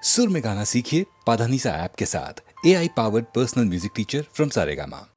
सुर में गाना सीखिए पाधानीसा ऐप के साथ। AI powered personal music teacher from Saregama.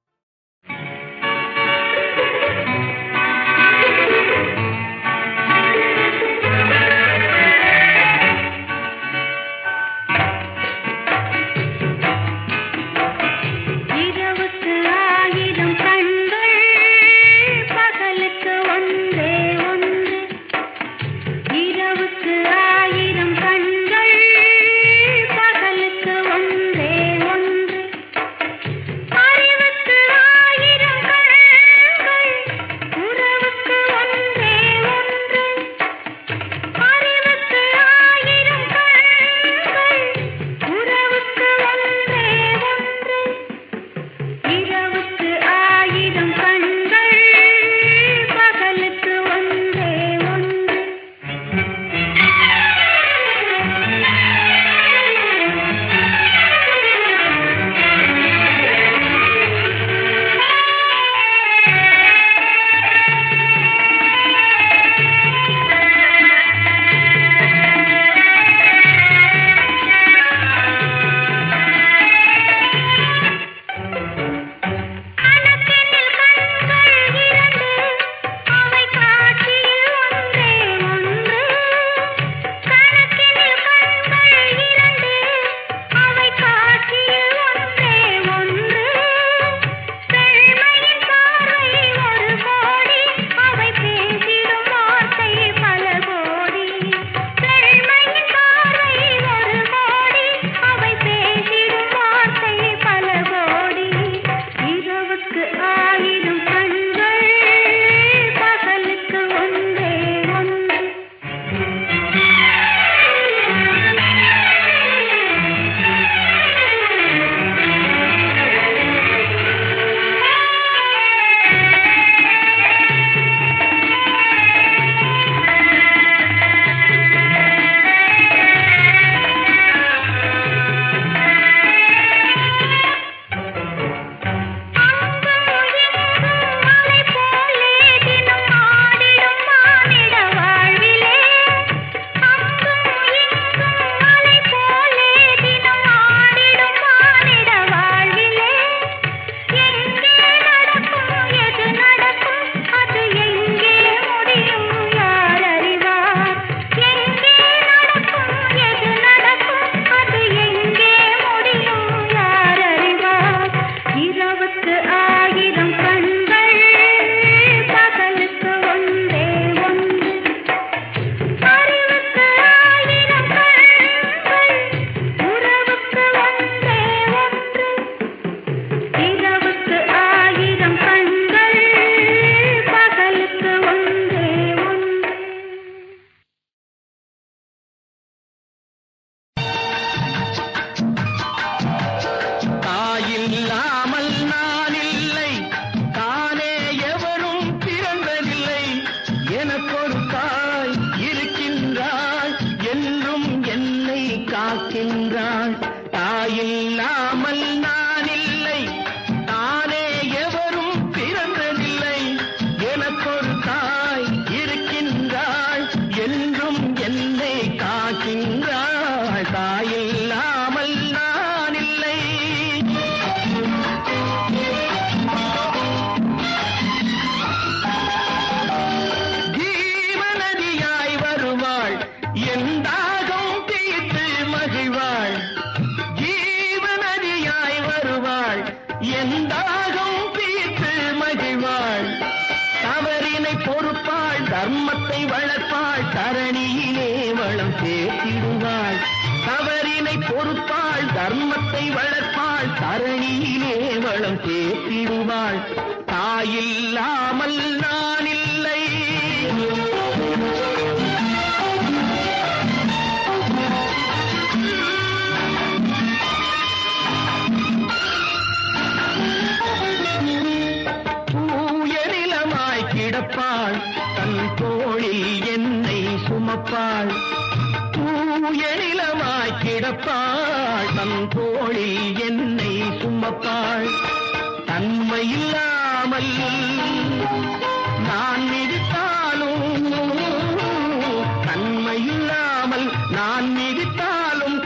நான் மிதித்தாலும்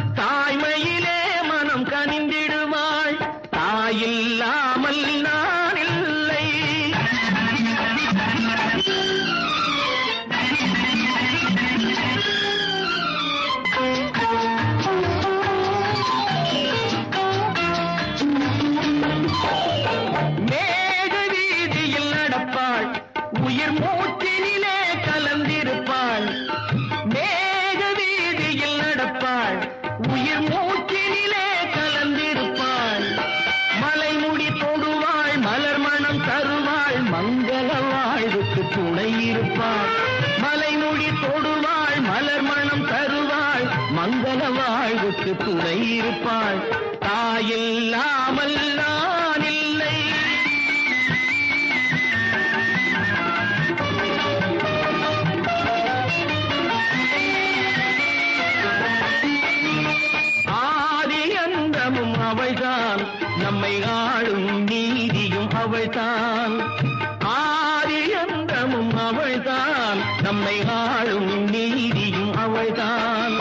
வாழ்வுக்கு துணை இருப்பாள். தாயில்லாமல் நான் இல்லை. ஆதி அந்தமும் அவள்தான், நம்மை ஆளும் நீதியும் அவள்தான். ஆதி அந்தமும் அவள்தான், நம்மை ஆளும் நீதியும் அவள்தான்.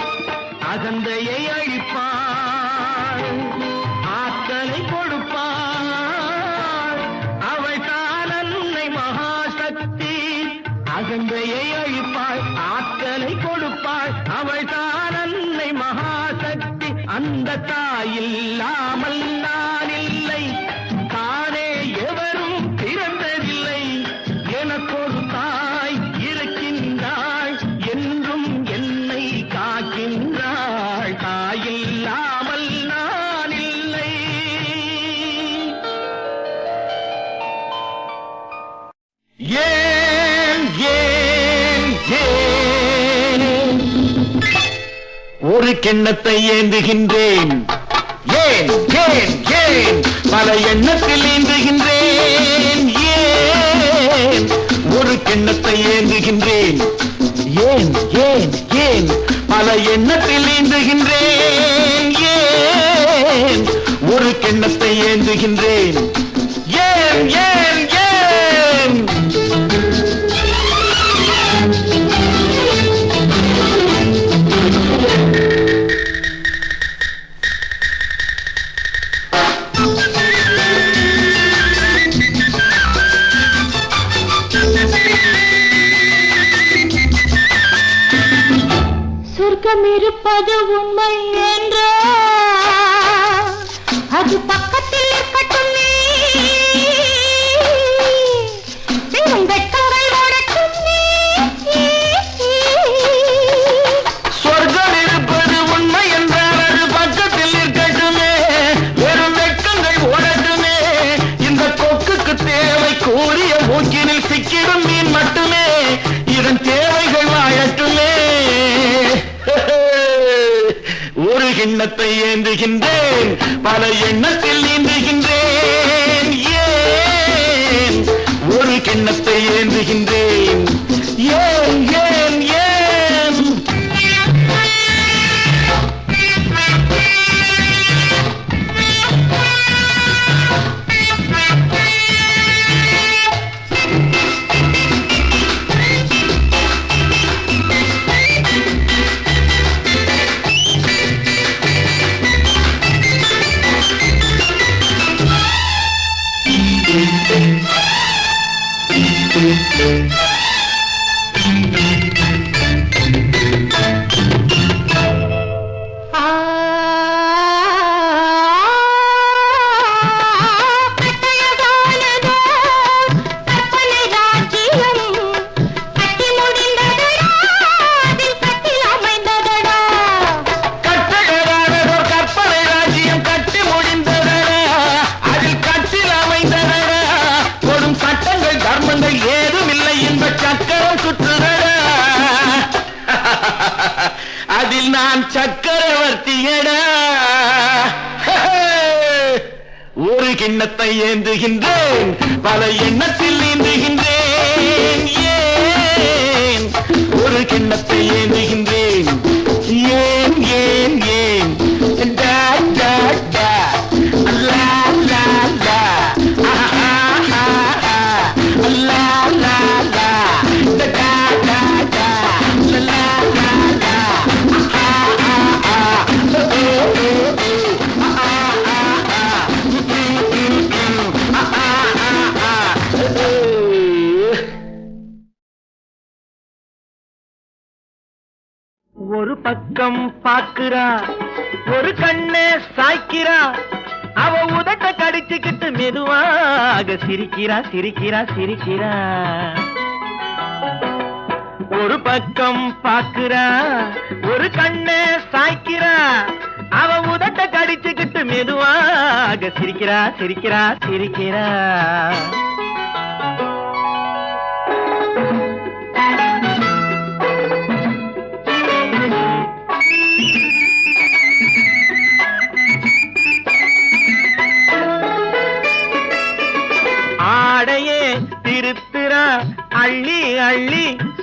அகந்தையை அழிப்பாள், ஆற்றலை கொடுப்பாள். அவள்தான் அன்னை மகாசக்தி. அகந்தையை அழிப்பாள், ஆற்றலை கொடுப்பாள். அவள்தான் அன்னை மகாசக்தி. அந்த தாயில்லாமல் நான் இல்லை. தானே எவரும் பிறந்ததில்லை. எனக்கொரு தாய் இருக்கின்றாள், என்றும் என்னை காக்கின்றாள். தாயில்லாமல் நான் இல்லை. ஏன் ஏன் ஏன் ஒரு கிண்ணத்தை ஏந்துகின்றேன். ஏன் ஏன் ஏன் பல எண்ணத்தில் ஏந்துகின்றேன். ஏன் ஒரு கிண்ணத்தை ஏந்துகின்றேன். ஏன் ஏன் ஏன் பல எண்ணத்தில் ஏந்துகின்றேன். ஏன் ஒரு கிண்ணத்தை ஏந்துகின்றேன். ஏன் ஏன் ஏன் சொர்க்கம் இருப்பது உண்மை என்றால் அது பக்கத்தில் இருக்கட்டுமே. வெட்டங்கள் ஓடட்டுமே. சொர்க்கம் இருப்பது உண்மை என்றால் அது பக்கத்தில் இருக்கட்டுமே. வெறும் வெட்கங்கள் ஓடட்டுமே. இந்த கொக்குக்கு தேவை கூறிய மூக்கினில் சிக்கிடும் மீன் மட்டுமே. இதன் தேவைகள் வாழட்டுமே. ஒரு கிண்ணத்தை ஏந்துகின்றேன், பல எண்ணத்தில் நீந்துகின்றேன். ஏன் ஒரு கிண்ணத்தை ஏந்துகின்றேன். ஏன் ஏன் ஏன் அதில் நான் சக்கரவர்த்தியடா. ஒரு கிண்ணத்தை ஏந்துகின்றேன், பல எண்ணத்தில் நீந்துகின்றேன். ஏன் ஒரு கிண்ணத்தை ஏந்துகின்றேன். ஏன் ஏன் ஏன் டா டா டா லா லா லா ஆஹா ஆஹா லா லா லா டா டா டா லா லா லா ஆஹா ஆஹா ஒரு பக்கம் பாக்குறா, ஒரு கண்ணே சாய்க்கிறா. அவ உதட்ட கடிச்சுக்கிட்டு மெதுவாக சிரிக்கிறா சிரிக்கிறா சிரிக்கிறா. ஒரு பக்கம் பாக்குறா, ஒரு கண்ணே சாய்க்கிறா. அவ உதட்ட கடிச்சுக்கிட்டு மெதுவாக சிரிக்கிறா சிரிக்கிறா சிரிக்கிறா.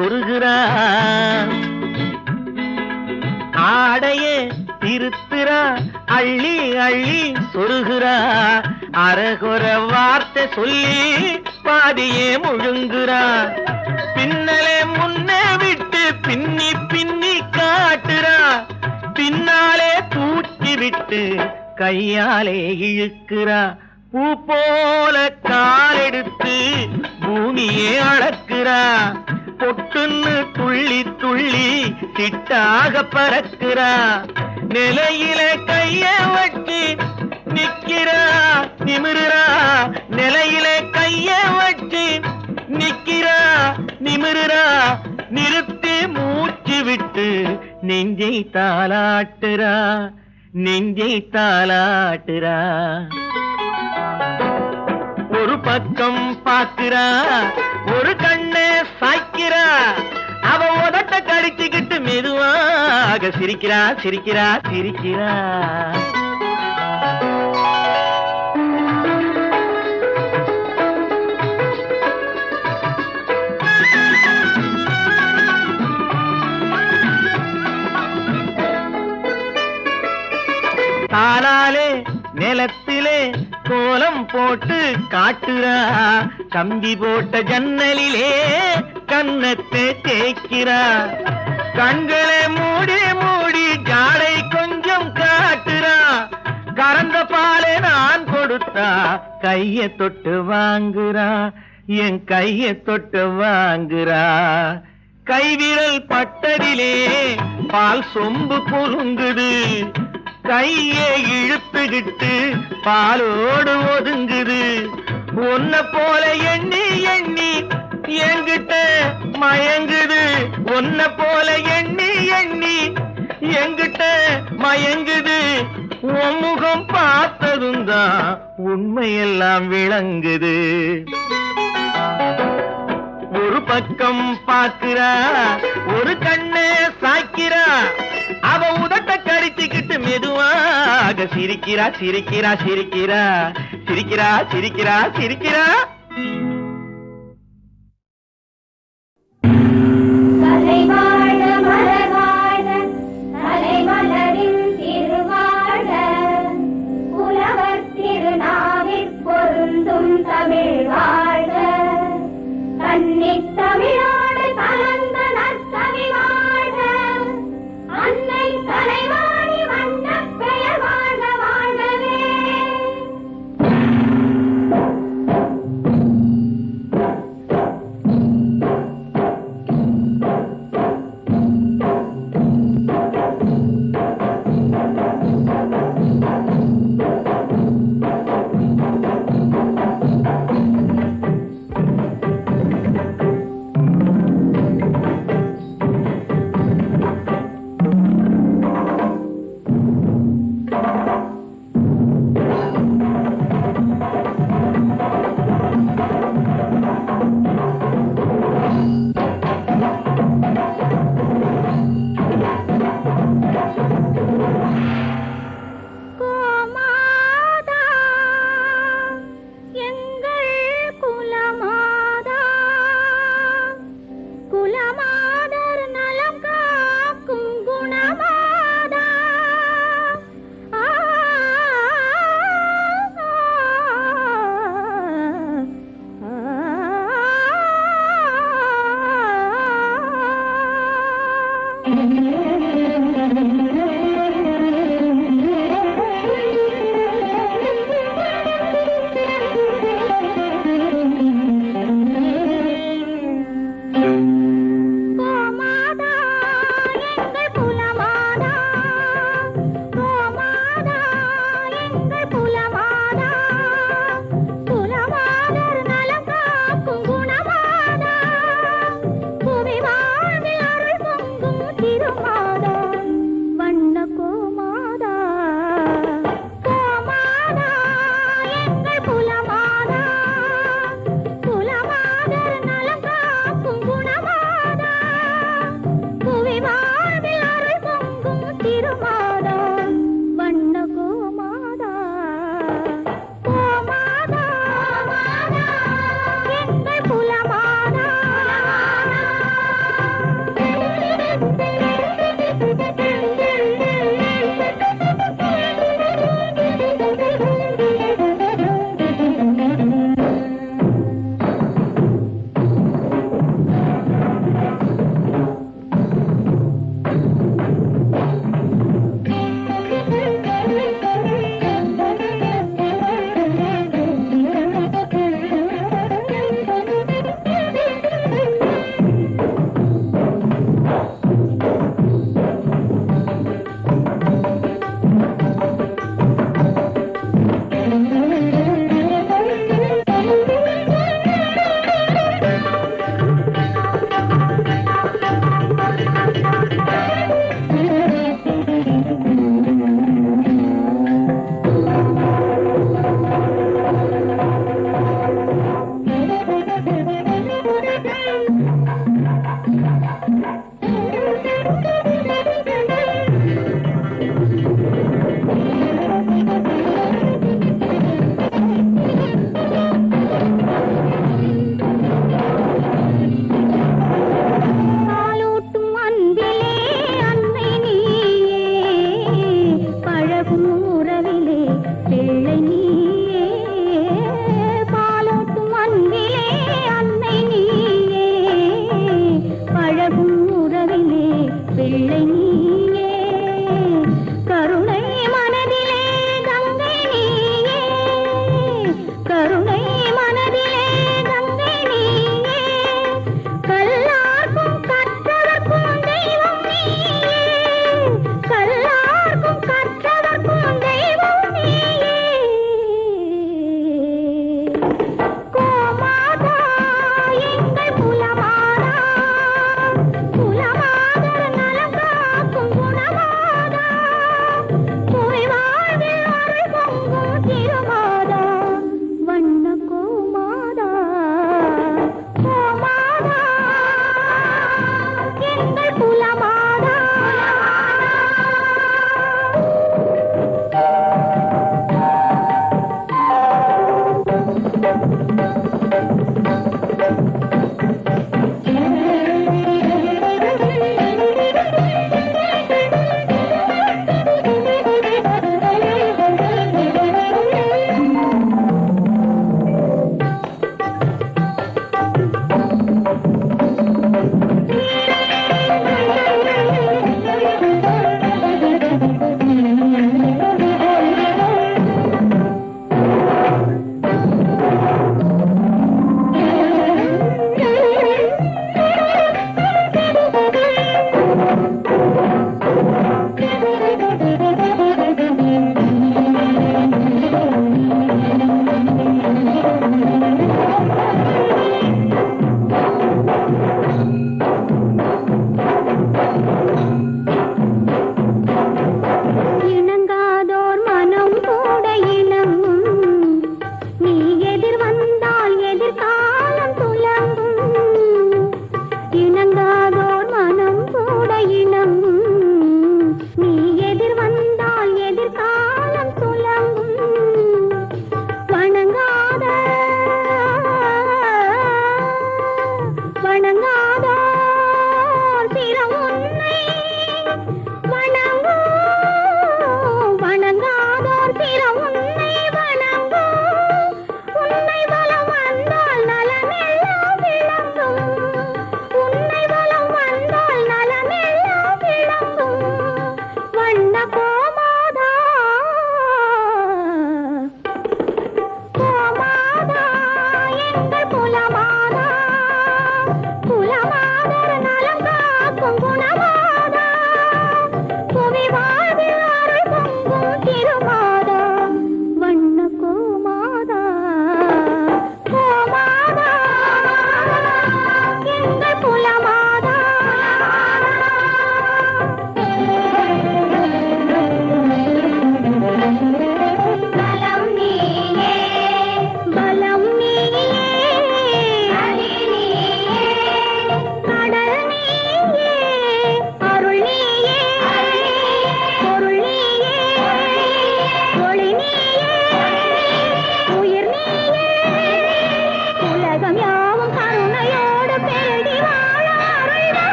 சொருகிறா ஆடையே திருத்துறா அள்ளி அள்ளி சொருகிறா அரகுற வார்த்தை சொல்லி பாதியே முழுங்குறா பின்னலே முன்னே விட்டு பின்னி பின்னி காட்டுறா பின்னாலே தூக்கி விட்டு கையாலே இழுக்கிறா பூ போல காலெடுத்து பூமியே அளக்குறா பொட்டுன்னு துள்ளி துள்ளி சிட்டாக பறக்குறா நிலையில கைய வச்சு நிக்கிறா நிமிருறா நிலையில கைய வச்சு நிக்கிறா நிமிருறா நிறுத்தி மூச்சு விட்டு நெஞ்சை தாலாட்டுறா நெஞ்சை தாலாட்டுறா ஒரு பக்கம் பாக்குறா ஒரு கண்ணை சாய்க்கிறா அவ உதட்ட கடிச்சுக்கிட்டு மெதுவாக சிரிக்கிறா சிரிக்கிறா சிரிக்கிறா தாளாலே நிலத்திலே கோலம் போட்டு காட்டுறா கம்பி போட்ட ஜன்னலிலே கன்னத்தை தேய்க்கிறா கண்களை மூடி மூடி ஜாடை கொஞ்சம் காட்டுறா கறந்த பாலை நான் கொடுத்தா கைய தொட்டு வாங்குறா என் கைய தொட்டு வாங்குறா கைவிரல் பட்டதிலே பால் சொம்பு குலுங்குது கையை இழுத்துக்கிட்டு பாலோடு ஒதுங்குது ஒன்ன போல எண்ணி எண்ணி என்கிட்ட மயங்குது ஒன்ன போல எண்ணி எண்ணி என்கிட்ட மயங்குது உன் முகம் பார்த்ததும் தான் உண்மையெல்லாம் விளங்குது ஒரு பக்கம் பாக்குறா ஒரு கண்ணை சாய்க்கிறா அவ உதட்ட கடிச்சுக்கிட்டு மெதுவாக சிரிக்கிறா சிரிக்கிறா சிரிக்கிறா சிரிக்கிறா சிரிக்கிறா சிரிக்கிறா தலைவாழ மலர்வாழ தலைமலரின் திருவாழ புலவர் திருநாவிற் பொருந்தும் தமிழ் வாழ கன்னித் தமிழோடு கலந்த நற்கவி வாழ அன்னை தலைவாணி வண்ணப் பெயர் வாழ்க வாழ்கவே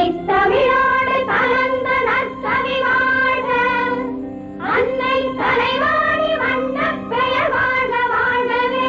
தமிழோடு கலந்த நற்கவி வாழ அன்னை கலைவாணி வண்ணப் பெயர் வாழ்க வாழ்கவே.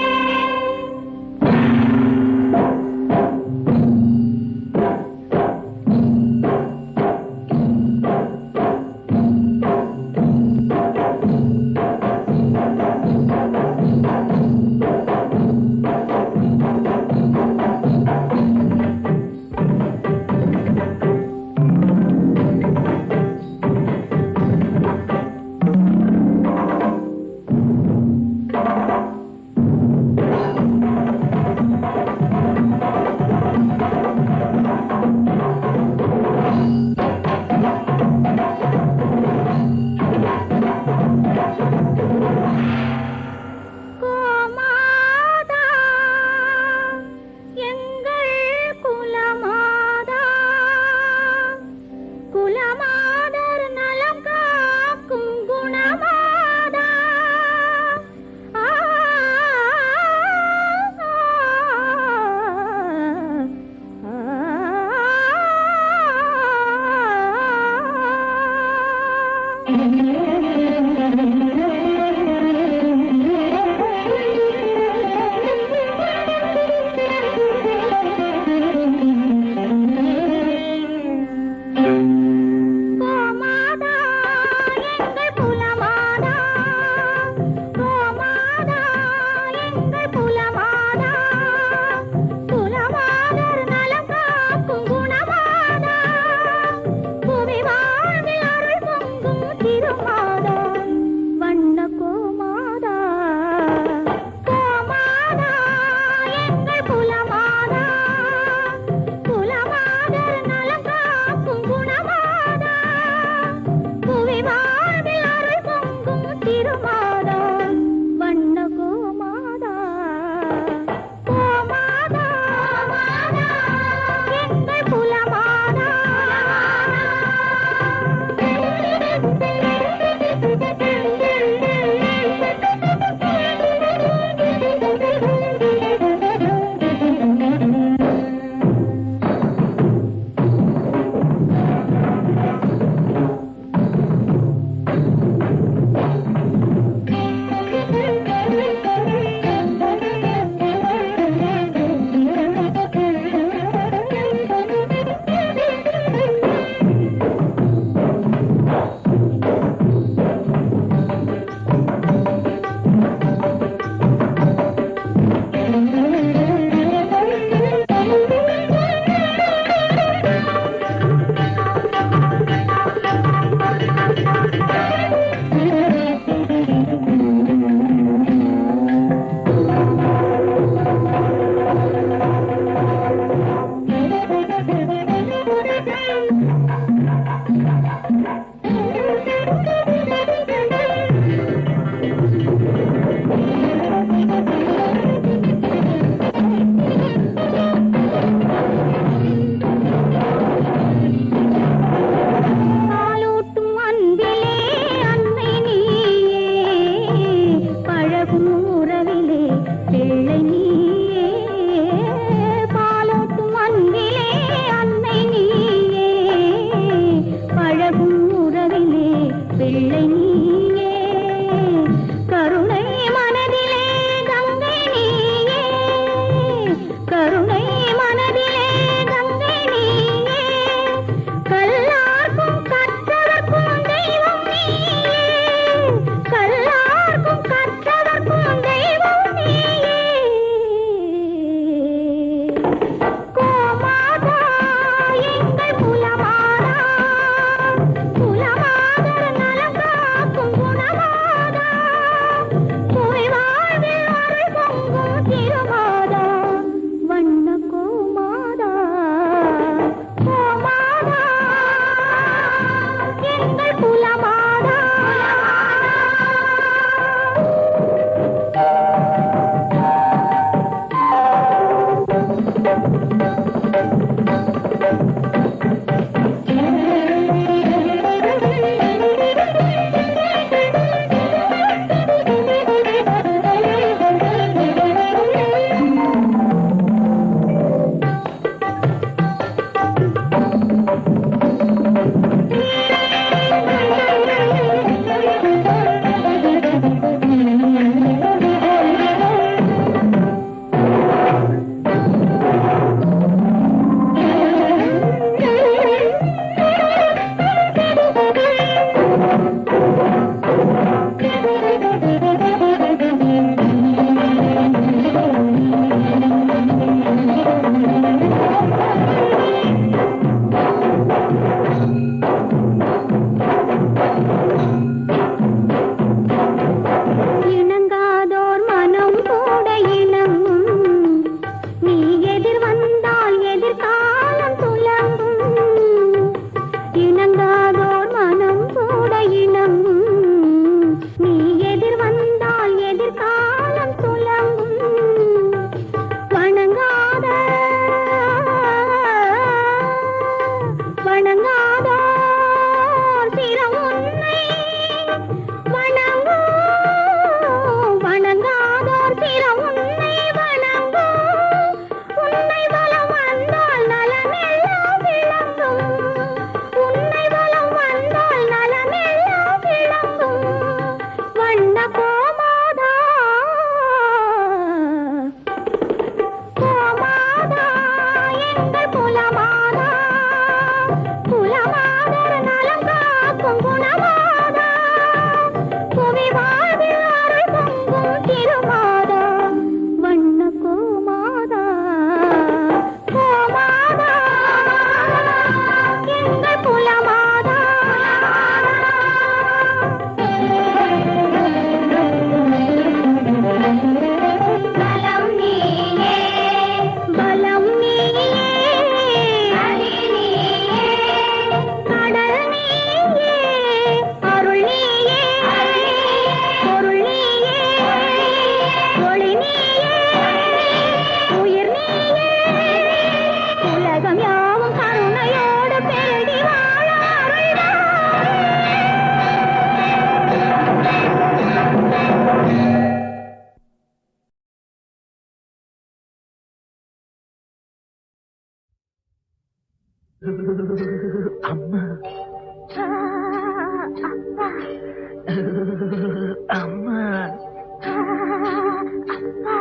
அம்மா அப்பா அம்மா அப்பா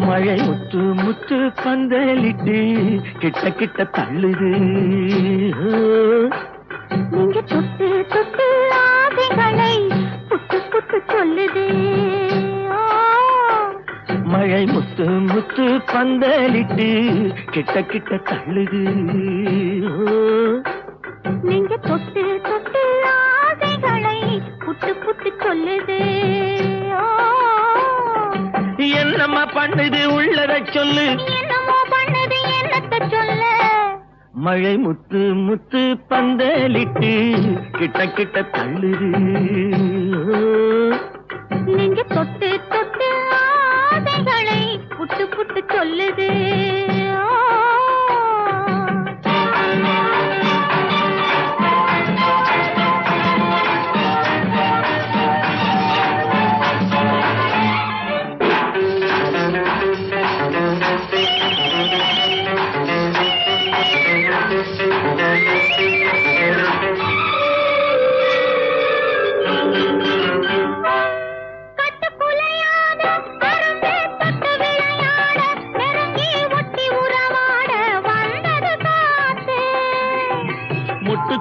மழை முத்து முத்து பந்தலிட்டு கிட்ட கிட்ட தள்ளுது நீங்க தொட்டு தொட்டு ஆசைகளை புட்டு புட்டு சொல்லுது மழை முத்து முத்து பந்தலிட்டு கிட்ட கிட்ட தள்ளுது நீங்க தொட்டு தொட்டு ஆசைகளை புட்டு புட்டு சொல்லுது என்னம்மா பண்ணுது உள்ளத சொல்லு என்னமோ பண்ணுது என்னத்த சொல்ல மழை முத்து முத்து பந்தலிட்டு கிட்ட கிட்ட தள்ளுது நீங்க தொட்டு தொட்டு ஆசைகளை புட்டு புட்டு சொல்லுது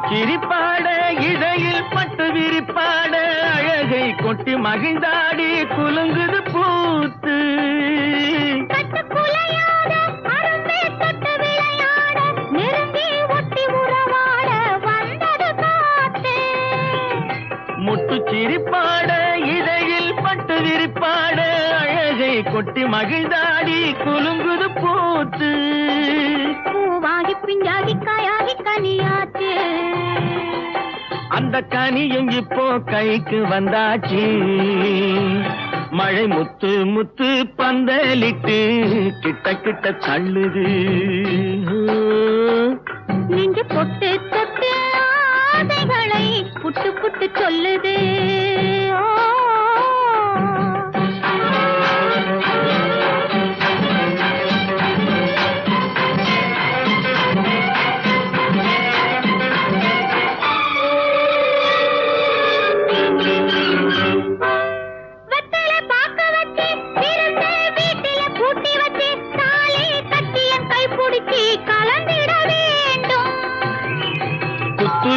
சிரிப்பாட இடையில் பட்டு விரிப்பாட அழகை கொட்டி மகிழ்ந்தாடி குலுங்குது பூத்து முட்டு சிரிப்பாட இடையில் பட்டு விரிப்பாட அழகை கொட்டி மகிழ்ந்தாடி குலுங்குது பூத்து பூவாகி பிஞ்சாகி காயாகி கனியாச்சு அந்த கனியும் இப்போ கைக்கு வந்தாச்சு மழை முத்து முத்து பந்தலிட்டு கிட்ட கிட்ட தள்ளுது நீங்க தொட்டு தொட்டு ஆசைகளை புட்டு புட்டு சொல்லுது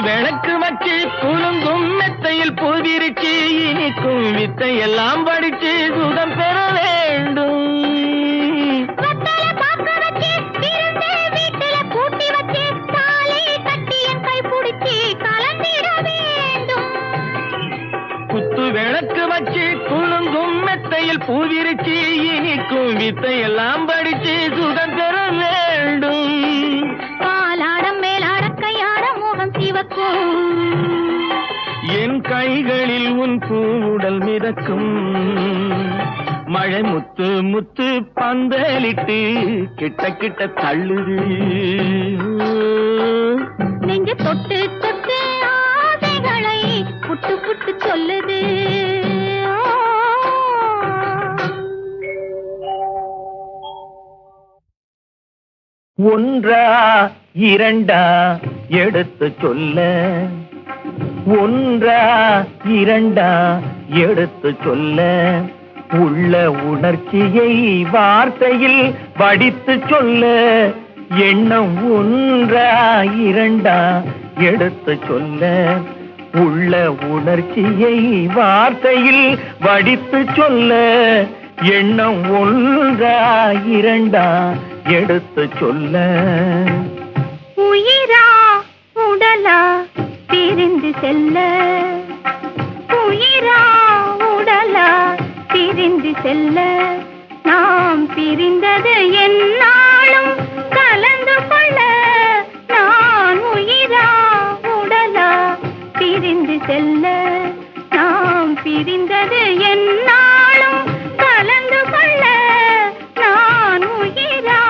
விளக்கு வச்சு குலுங்கும் மெத்தையில் பூவிரிச்சு இனிக்கும் வித்தை எல்லாம் படிச்சு சுகம் பெற வேண்டும் குத்து விளக்கு வச்சு குலுங்கும் மெத்தையில் பூவிரிச்சு இனிக்கும் வித்தை எல்லாம் படிச்சு சுகம் பெற வேண்டும் என் கைகளில் உன் பூவுடல் மிதக்கும் மழை முத்து முத்து பந்தலிட்டு கிட்ட கிட்ட தள்ளுது நீங்க தொட்டு தொட்டு ஆசைகளை புட்டு புட்டு சொல்லுது ஒன்றா இரண்டா எடுத்து சொல்ல ஒன்றா இரண்டா எடுத்து சொல்ல உள்ள உணர்ச்சியை வார்த்தையில் வடித்து சொல்ல எண்ணம் ஒன்றா இரண்டா எடுத்து சொல்ல உள்ள உணர்ச்சியை வார்த்தையில் வடித்து சொல்ல எண்ணம் ஒன்றா இரண்டா எடுத்து சொல்ல உயிரா உடலா பிரிந்து செல்ல உயிரா உடலா பிரிந்து செல்ல நாம் பிரிந்தது என்னாலும் கலந்து கொள்ள நான் உயிரா உடலா பிரிந்து செல்ல நாம் பிரிந்தது என்னாலும் கலந்து கொள்ள நான் உயிரா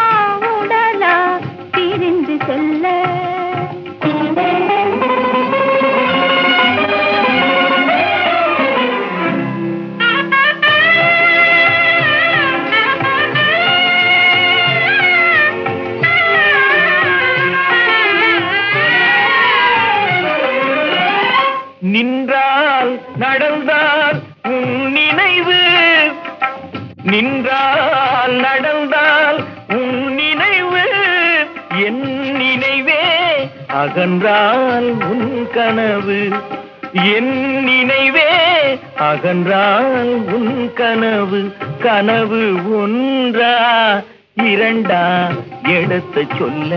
உடலா பிரிந்து செல்ல நின்றால் நடந்தால் உன் நினைவு என் நினைவே அகன்றால் உன் கனவு என் நினைவே அகன்றால் உன் கனவு கனவு ஒன்றா இரண்டா எடுத்து சொல்ல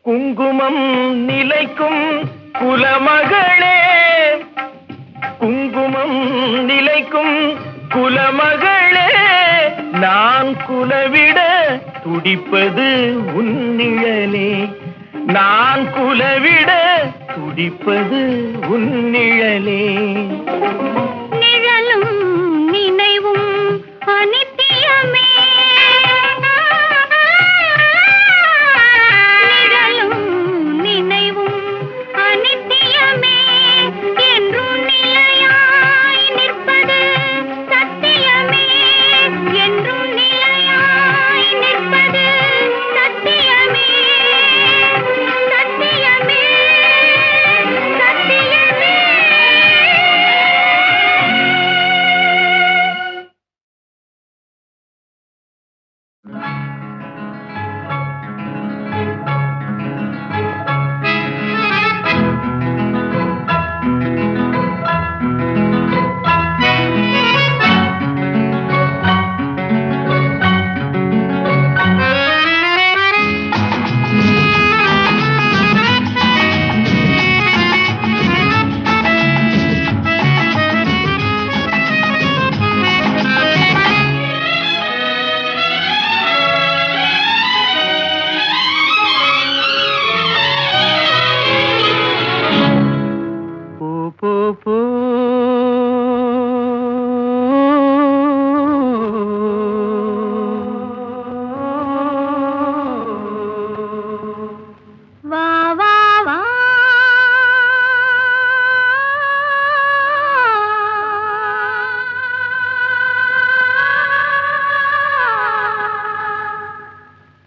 குங்குமம் நிலைக்கும் குலமகளே குங்குமம் நிலைக்கும் குலமகளே நான் குலவிட துடிப்பது உன் நிழலே நான் குலவிட துடிப்பது உன் நிழலே நிழலும் நினைவும் அனித்தியமே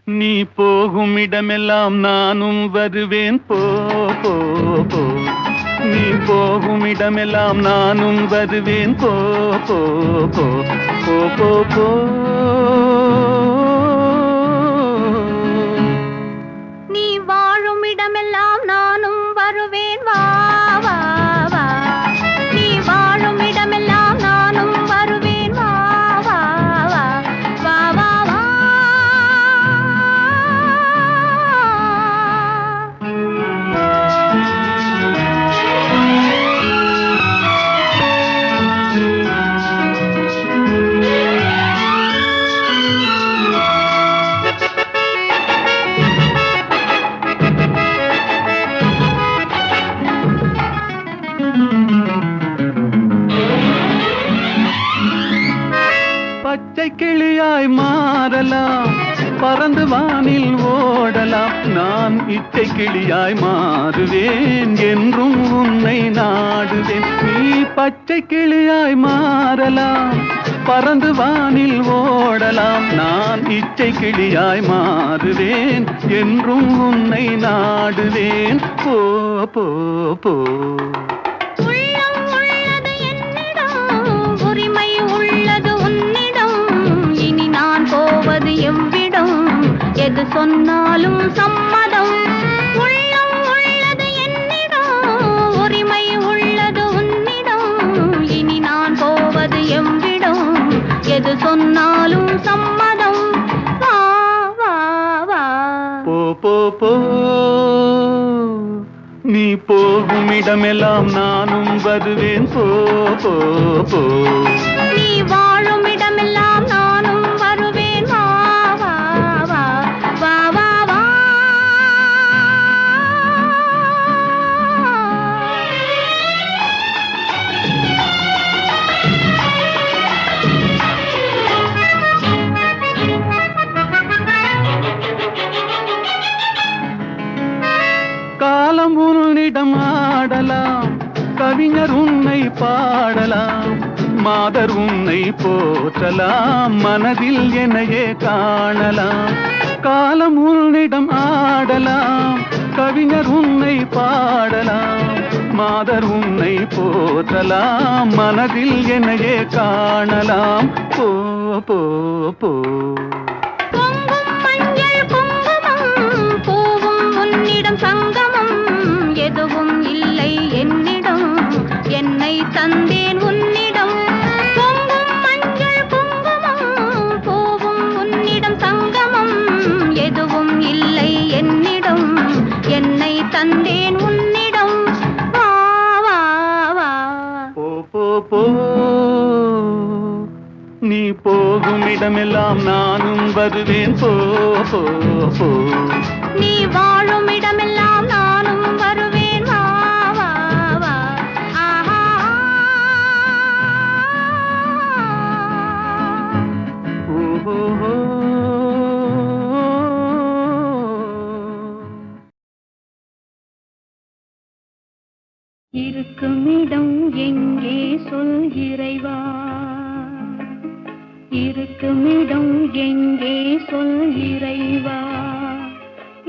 நீ போகும் இடமெல்லாம் நானும் வருவேன் போ போ போ நீ போகும் இடமெல்லாம் நானும் வருவேன் போ போ போ போ போ போ நீ வாழும் இடமெல்லாம் நானும் வருவேன் வா வா வா நீ வாழும் இடமெல்லாம் நானும் வருவேன் வா வா வா வா வா வா பச்சை கிளியாய் மாறலாம் பறந்து வானில் ஓடலாம் நான் இச்சை கிளியாய் மாறுவேன் என்றும் உன்னை நாடுவேன் நீ பச்சை கிளியாய் மாறலாம் பறந்து வானில் ஓடலாம் நான் இச்சை கிளியாய் மாறுவேன் என்றும் உன்னை நாடுவேன் போ போ போ உரிமை உள்ளது உன்னிடம் இனி நான் போவது எவ்விடம் எது சொன்னாலும் சம்மதம் உள்ளம் உள்ளது என்னிடம் உரிமை உள்ளது உன்னிடம் இனி நான் போவது எவ்விடம் போகும் இடமெல்லாம் நானும் வருவேன் போ போ போ. நீ வாழும் இடமெல்லாம் நானும் வருவேன் வா வா வா வா வா வா. காலம் உன்னிடம் ஆடலாம், கவிஞர் உன்னை பாடலாம், மாதர் உன்னை போற்றலாம், மனதில் என்னையே காணலாம். காலம் உன்னிடம் ஆடலாம், கவிஞர் உன்னை பாடலாம், மாதர் உன்னை போற்றலாம், மனதில் என்னையே காணலாம். போ போ போ. பொங்கும் மஞ்சள் குங்குமம் பூவும் உன்னிடம் சங்கமம் எதுவும் இல்லை என்னிடம் என்னை தந்தேன் உன்னிடம். பொங்கும் மஞ்சள் குங்குமம் பூவும் உன்னிடம் சங்கமம் எதுவும் இல்லை என்னிடம் என்னை தந்தேன் உன்னிடம். வா வா வா. போ போ போ. நீ போகும் இடமெல்லாம் நானும் வருவேன் போ போ போ. நீ வாழும் இடமெல்லாம் நானும் வருவேன் வா வா வா. ஆஹா. ஓஹோ. இருக்கும் இடம் எங்கே சொல் இறைவா, இருக்கும் இடம் எங்கே சொல் இறைவா.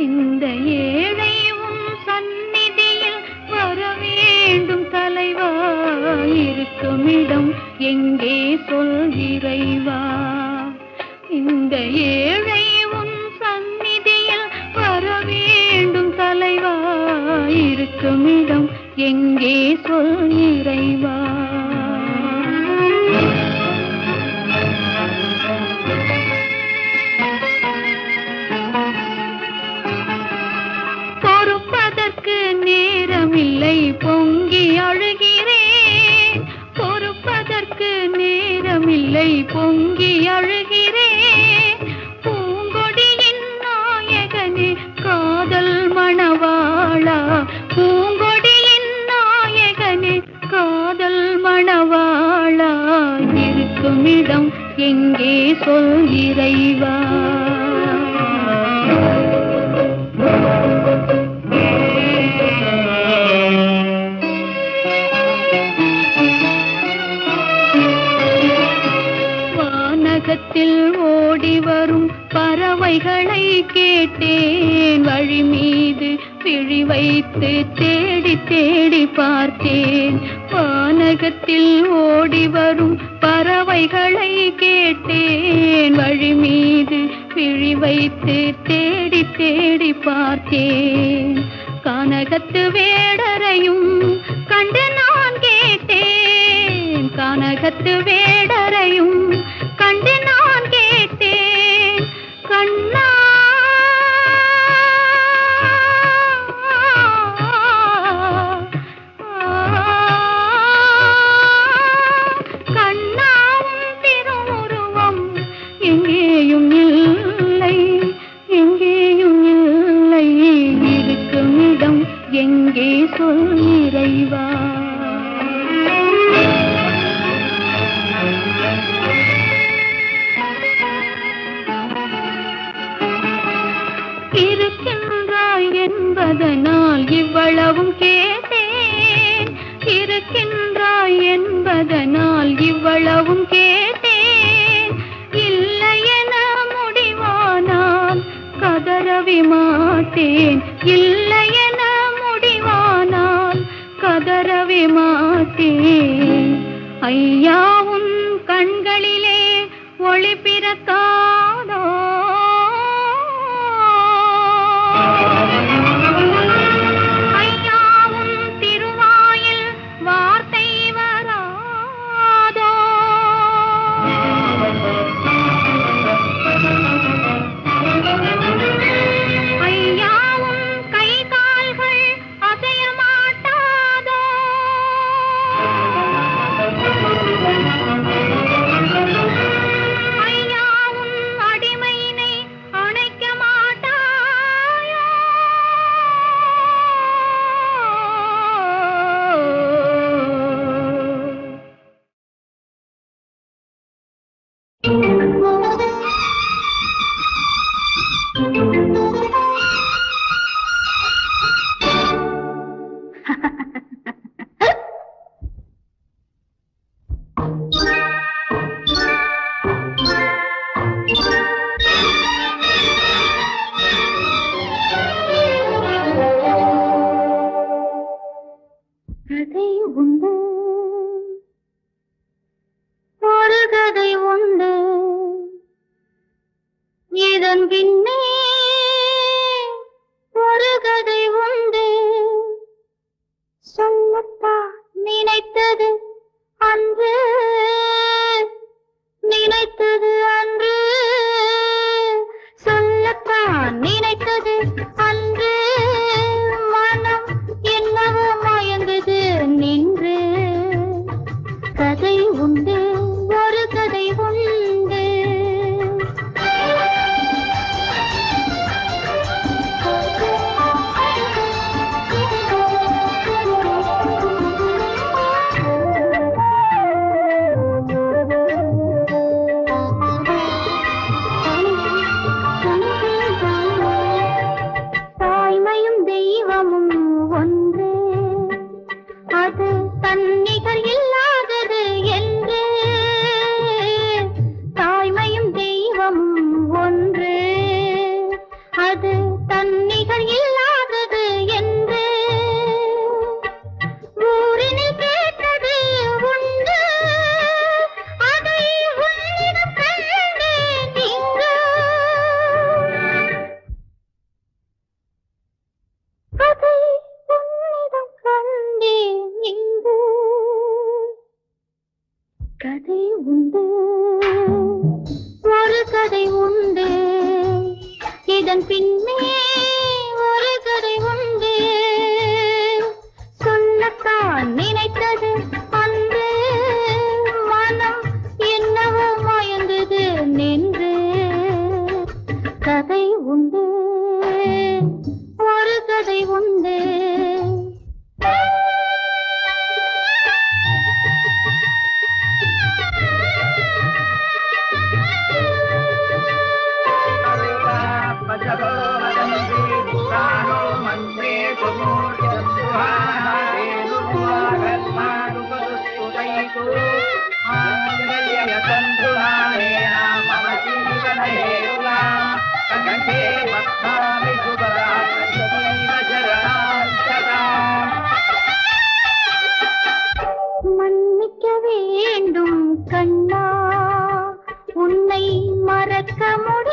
இந்த ஏழை உன் சந்நிதியில் வர வேண்டும் தலைவா, இருக்கும் இடம் எங்கே சொல் இறைவா. இந்த ஏழை உன் சந்நிதியில் வர வேண்டும் தலைவா, இருக்கும் இடம் எங்கே சொல் இறைவா. பொறுப்பதற்கு நேரமில்லை பொங்கி அழுகிறேன், பொறுப்பதற்கு நேரமில்லை பொங்கி அழுகிறேன். பூங்கொடியின் நாயகனே காதல் மணவாளா, பூங்கொடியின் நாயகனே காதல் மணவாளா, இருக்கும் இடம் எங்கே சொல் இறைவா. வானகத்தில் ஓடி வரும் பறவைகளை கேட்டேன், வழி மீது விழி வைத்து தேடி தேடி பார்த்தேன். வானகத்தில் ஓடி வரும் பறவைகளை கேட்டேன், வழி மீது விழி வைத்து தேடி தேடி பார்த்தேன். கானகத்து வேடரையும் கண்டு நான் கேட்டேன், கானகத்து வேடரையும் கண்டு நான் கேட்டேன். கண்ணா கண்ணாவும் திருவுருவம் எங்கேயும் இல்லை, எங்கேயும் இல்லை, இருக்கும் இடம் எங்கே சொல் இறைவா. இருக்கின்றாய் என்பதனால் இவ்வளவும் கேட்டேன், இருக்கின்றாய் என்பதனால் இவ்வளவும் கேட்டேன். இல்லை என முடிவானால் கதறவே மாட்டேன், இல்லை என முடிவானால் கதறவே மாட்டேன். ஐயா உன் கண்களிலே ஒளி பிறக்காதோ, ஐயாவும் திருவாயில் வார்த்தை வராதோ. ஐயாவும் கை கால்கள் அசைய மாட்டாதோ. இதன் பின்னே ஒரு கதை உண்டு சொல்லத்தான் நினைத்தது அன்று சொல்லத்தான் நினைத்தது அன்று மனம் என்னவோ மயங்குது நின்று கதை உண்டு ஒரு கதை உண்டு தாய்மையும் தெய்வமும் ஒன்று அது தன்னிகர் இல்லாதது என்று தாய்மையும் தெய்வமும் ஒன்று அது தன்னிகர் இல்லாதது என்று ஊரினில் கேட்டது உண்டு அதை உன்னிடம் கண்டேன் இங்கு அதை உன்னிடம் கண்டேன் இங்கு கதை உண்டு ஒரு கதை உண்டு இதன் பின்னே ஒரு கதை உண்டு சொல்லத்தான் நினைத்தது அன்று மனம் என்னவோ மயங்குது நின்று கதை உண்டு ஒரு கதை உண்டு மன்னிக்க வேண்டும் கண்ணா உன்னை மறக்க முடியும்